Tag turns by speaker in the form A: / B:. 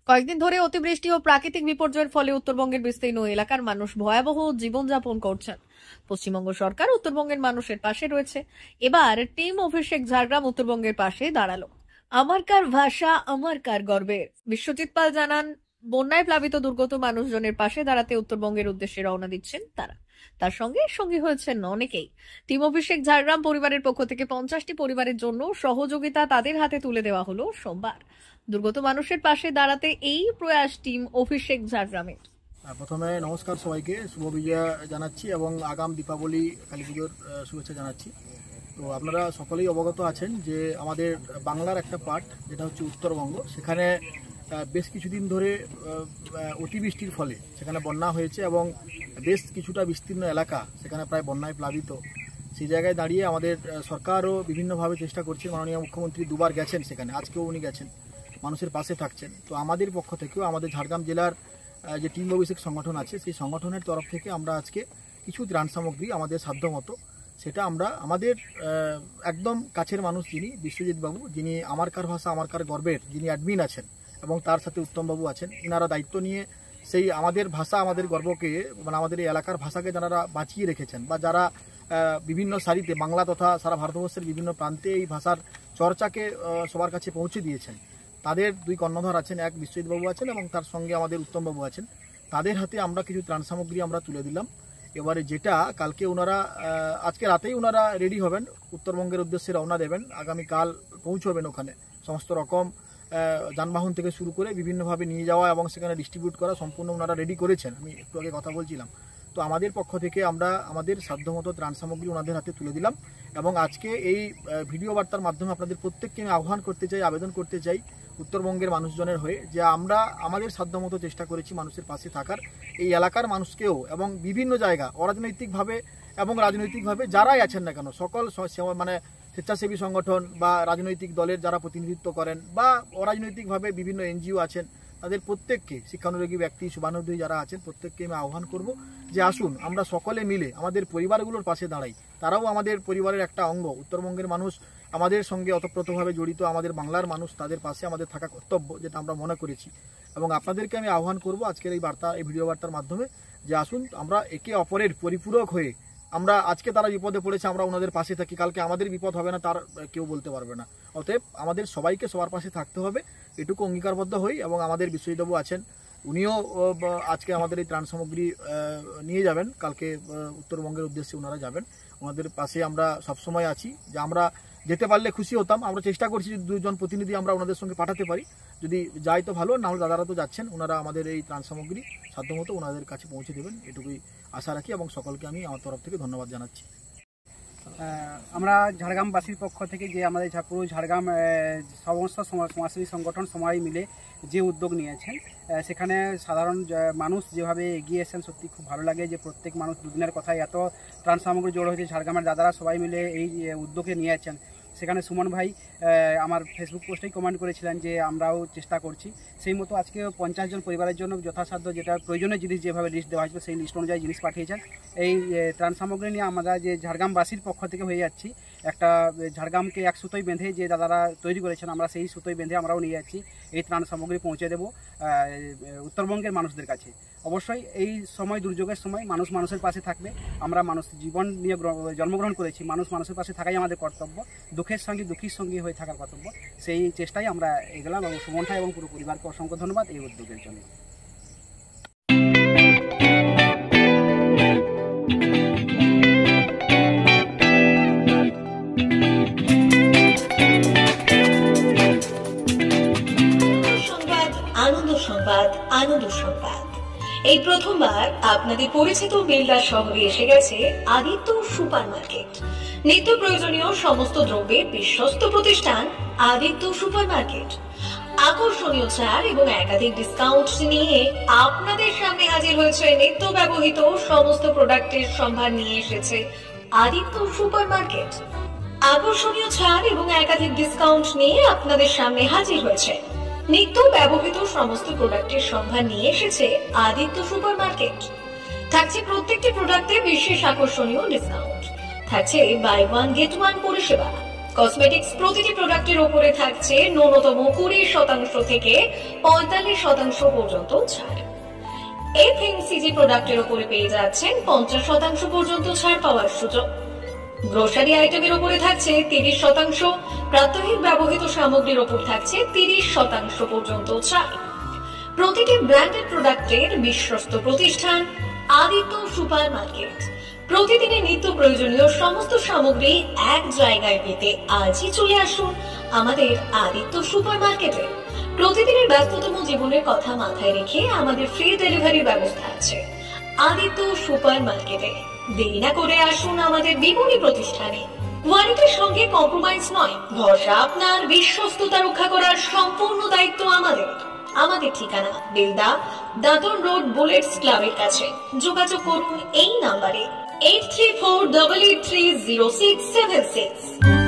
A: কয়েকদিন ধরে অতিবৃষ্টি ও প্রাকৃতিক বিপর্যয়ের ফলে উত্তরবঙ্গের বিস্তীর্ণ এলাকার মানুষ ভয়াবহ জীবনযাপন করছেন। পশ্চিমবঙ্গ সরকার উত্তরবঙ্গের মানুষের পাশে রয়েছে। এবার টিম অভিষেক ঝাড়গ্রাম উত্তরবঙ্গের পাশে দাঁড়ালো। আমার কার ভাষা আমার কার গর্বের। বিশ্বজিৎ পাল জানান, বন্যায় প্লাবিত দুর্গত মানুষজনের পাশে দাঁড়াতে উত্তরবঙ্গের উদ্দেশ্যে রওনা দিচ্ছেন তারা। তার সঙ্গে সঙ্গী হয়েছেন অনেকেই। টিম অভিষেক ঝাড়গ্রাম পরিবারের পক্ষ থেকে 50টি পরিবারের জন্য সহযোগিতা তাদের হাতে তুলে দেওয়া হলো সোমবার। দুর্গত মানুষের পাশে দাঁড়াতে এই প্রয়াস টিম অভিষেক ঝাড়গ্রামের।
B: প্রথমে নমস্কার, সবাইকে শুভ বিজয়া জানাচ্ছি এবং আগাম দীপাবলি কালী পুজোর শুভেচ্ছা জানাচ্ছি। তো আপনারা সকলেই অবগত আছেন যে আমাদের বাংলার একটা পার্ট যেটা হচ্ছে উত্তরবঙ্গ, সেখানে বেশ কিছুদিন ধরে অতিবৃষ্টির ফলে সেখানে বন্যা হয়েছে এবং বেশ কিছুটা বিস্তীর্ণ এলাকা সেখানে প্রায় বন্যায় প্লাবিত। সেই জায়গায় দাঁড়িয়ে আমাদের সরকারও বিভিন্নভাবে চেষ্টা করছে। মাননীয় মুখ্যমন্ত্রী দুবার গেছেন সেখানে, আজকেও উনি গেছেন, মানুষের পাশে থাকছেন। তো আমাদের পক্ষ থেকেও আমাদের ঝাড়গ্রাম জেলার যে টিম অভিষেক সংগঠন আছে সেই সংগঠনের তরফ থেকে আমরা আজকে কিছু ত্রাণ সামগ্রী আমাদের সাধ্যমতো সেটা আমরা আমাদের একদম কাছের মানুষ যিনি বিশ্বজিৎ বাবু, যিনি আমার কার ভাষা আমার কার গর্বের যিনি অ্যাডমিন আছেন, এবং তার সাথে উত্তমবাবু আছেন, ইনারা দায়িত্ব নিয়ে সেই আমাদের ভাষা আমাদের গর্বকে মানে আমাদের এই এলাকার ভাষাকে যারা বাঁচিয়ে রেখেছেন বা যারা বিভিন্ন সারিতে বাংলা তথা সারা ভারতবর্ষের বিভিন্ন প্রান্তে এই ভাষার চর্চাকে সবার কাছে পৌঁছে দিয়েছেন, তাদের দুই কর্ণধার আছেন, এক বিশ্বজিৎবাবু আছেন এবং তার সঙ্গে আমাদের উত্তমবাবু আছেন। তাদের হাতে আমরা কিছু ত্রাণ সামগ্রী আমরা তুলে দিলাম। এবারে যেটা কালকে ওনারা আজকে রাতেই ওনারা রেডি হবেন, উত্তরবঙ্গের উদ্দেশ্যে রওনা দেবেন, আগামীকাল পৌঁছবেন। ওখানে সমস্ত রকম যানবাহন থেকে শুরু করে বিভিন্নভাবে নিয়ে যাওয়া এবং সেখানে ডিস্ট্রিবিউট করা সম্পূর্ণ ওনারা রেডি করেছেন। আমি একটু আগে কথা বলছিলাম। তো আমাদের পক্ষ থেকে আমরা আমাদের সাধ্যমতো ত্রাণ সামগ্রী ওনাদের হাতে তুলে দিলাম এবং আজকে এই ভিডিও বার্তার মাধ্যমে আপনাদের প্রত্যেককে আমি আহ্বান করতে চাই, আবেদন করতে চাই উত্তরবঙ্গের মানুষজনের হয়ে, যে আমরা আমাদের সাধ্যমতো চেষ্টা করেছি মানুষের পাশে থাকার, এই এলাকার মানুষকেও এবং বিভিন্ন জায়গা অরাজনৈতিকভাবে এবং রাজনৈতিকভাবে যারাই আছেন না কেন সকল মানে স্বেচ্ছাসেবী সংগঠন বা রাজনৈতিক দলের যারা প্রতিনিধিত্ব করেন বা অরাজনৈতিকভাবে বিভিন্ন এনজিও আছেন, তাদের প্রত্যেককে, শিক্ষানুরাগী ব্যক্তি শুভানুদ্রী যারা আছেন প্রত্যেককে আমি আহ্বান করব যে আসুন আমরা সকলে মিলে আমাদের পরিবারগুলোর পাশে দাঁড়াই। তারাও আমাদের পরিবারের একটা অঙ্গ। উত্তরবঙ্গের মানুষ আমাদের সঙ্গে ওতপ্রোতভাবে জড়িত, আমাদের বাংলার মানুষ, তাদের পাশে আমাদের থাকা কর্তব্য, যেটা আমরা মনে করেছি। এবং আপনাদেরকে আমি আহ্বান করব আজকের এই ভিডিও বার্তার মাধ্যমে যে আসুন আমরা একে অপরের পরিপূরক হয়ে, আমরা আজকে তারা বিপদে পড়েছে আমরা ওনাদের পাশে থাকি, কালকে আমাদের বিপদ হবে না তার কেউ বলতে পারবে না। অতএব আমাদের সবাইকে সবার পাশে থাকতে হবে, এটুকু অঙ্গীকারবদ্ধ হই। এবং আমাদের বিশ্বজিৎবাবু আছেন, উনিও আজকে আমাদের এই ত্রাণ সামগ্রী নিয়ে যাবেন, কালকে উত্তরবঙ্গের উদ্দেশ্যে ওনারা যাবেন। ওনাদের পাশে আমরা সবসময় আছি। যে আমরা যেতে পারলে খুশি হতাম, আমরা চেষ্টা করছি যদি দুজন প্রতিনিধি আমরা ওনাদের সঙ্গে পাঠাতে পারি, যদি যাই তো ভালো, না হলে দাদারা তো যাচ্ছেন, ওনারা আমাদের এই ত্রাণ সামগ্রী সাধ্যমতো ওনাদের কাছে পৌঁছে দেবেন, এটুকুই আশা রাখি এবং সকলকে আমি আমার তরফ থেকে ধন্যবাদ জানাচ্ছি।
C: আমরা ঝাড়গ্রামবাসীর পক্ষ থেকে যে আমাদের পুরো ঝাড়গ্রাম সমস্ত সমাজসেবী সংগঠন সবাই মিলে যে উদ্যোগ নিয়েছেন, সেখানে সাধারণ মানুষ যেভাবে এগিয়েছেন সত্যি খুব ভালো লাগে। যে প্রত্যেক মানুষ দুদিনের কথায় এত ত্রাণ সামগ্রী জড়ো হয়েছে, ঝাড়গ্রামের দাদারা সবাই মিলে এই উদ্যোগে নিয়েছেন। সেখানে সুমন ভাই আমার ফেসবুক পোস্টেই কমেন্ট করেছিলেন যে আমরাও চেষ্টা করছি। সেই মতো আজকে 50 জন পরিবারের জন্য যথাসাধ্য যেটা প্রয়োজনীয় জিনিস যেভাবে লিস্ট দেওয়া হয়েছিল সেই লিস্ট অনুযায়ী জিনিস পাঠিয়েছেন। এই ত্রাণ সামগ্রী নিয়ে আমরা যে ঝাড়গ্রামবাসীর পক্ষ থেকে হয়ে যাচ্ছি, একটা ঝাড়গ্রামকে এক সুতোয় বেঁধে যে দাদারা তৈরি করেছেন, আমরা সেই সুতোয় বেঁধে আমরাও নিয়ে যাচ্ছি এই ত্রাণ সামগ্রী পৌঁছে দেব উত্তরবঙ্গের মানুষদের কাছে। অবশ্যই এই সময়, দুর্যোগের সময় মানুষ মানুষের পাশে থাকবে। আমরা মানুষ জীবন নিয়ে জন্মগ্রহণ করেছি, মানুষ মানুষের পাশে থাকাই আমাদের কর্তব্য, দুঃখের সঙ্গে দুঃখীর সঙ্গে হয়ে থাকার কর্তব্য। সেই চেষ্টাই আমরা এগোলাম এবং সুমন ভাই এবং পুরো পরিবারকে অসংখ্য ধন্যবাদ এই উদ্যোগের জন্য।
D: আনন্দ সংবাদ, আনন্দ সংবাদ। এই প্রথমবার আপনাদের পরিচিত বেলদা শহরে এসে গেছে আদিত্য সুপার মার্কেট। নিত্য প্রয়োজনীয় সমস্ত দ্রব্যের বিশ্বস্ত প্রতিষ্ঠান আদিত্য সুপার মার্কেট। আকর্ষণীয় ছাড় এবং একাধিক ডিসকাউন্ট নিয়ে আপনাদের সামনে হাজির হয়েছে। নিত্য ব্যবহৃত সমস্ত প্রোডাক্টের সম্ভার নিয়ে এসেছে আদিত্য সুপার মার্কেট। আকর্ষণীয় ছাড় এবং একাধিক ডিসকাউন্ট নিয়ে আপনাদের সামনে হাজির হয়েছে। নিত্য ব্যবহৃত সমস্ত প্রোডাক্টের সম্ভার নিয়ে এসেছে আদিত্য সুপার মার্কেট। থাকছে প্রত্যেকটি প্রোডাক্টে বিশেষ আকর্ষণীয় ডিসকাউন্ট, থাকছে বাই ওয়ান গেট ওয়ান পরিষেবা, কসমেটিক্স প্রতিটি প্রোডাক্টের উপরে থাকছে ন্যূনতম 20% থেকে 45% পর্যন্ত ছাড়। এফএমসিজি প্রোডাক্টের উপরে পেয়ে যাচ্ছেন 50% পর্যন্ত ছাড় পাওয়ার সুযোগ। গ্রোসারি আইটেমের উপরে থাকছে 30%, প্রাত্যহিক ব্যবহৃত সামগ্রীর উপর থাকছে 30% পর্যন্ত ছাড়। প্রতিটি ব্র্যান্ডেড প্রোডাক্টের বিশ্বস্ত প্রতিষ্ঠান আদিত্য সুপার মার্কেট। প্রতিদিনের নিত্য প্রয়োজনীয় সমস্ত সামগ্রী এক জায়গায় পেতে আজই চলে আসুন আমাদের আদিত্য সুপার মার্কেটে। প্রতিদিনের ব্যস্ততম জীবনের কথা মাথায় রেখে আমাদের ফ্রি ডেলিভারির ব্যবস্থা আছে আদিত্য সুপার মার্কেটে। দেরি না করে আসুন আমাদের বিপণী প্রতিষ্ঠানে। কোয়ালিটির সঙ্গে কম্প্রোমাইজ নয়, ভরসা আপনার, বিশ্বস্ততা রক্ষা করার সম্পূর্ণ দায়িত্ব আমাদের। আমাদের ঠিকানা বেলদা, দাদন রোড, বুলেটস ক্লাবের কাছে। যোগাযোগ করুন এই নাম্বারে 8348830676।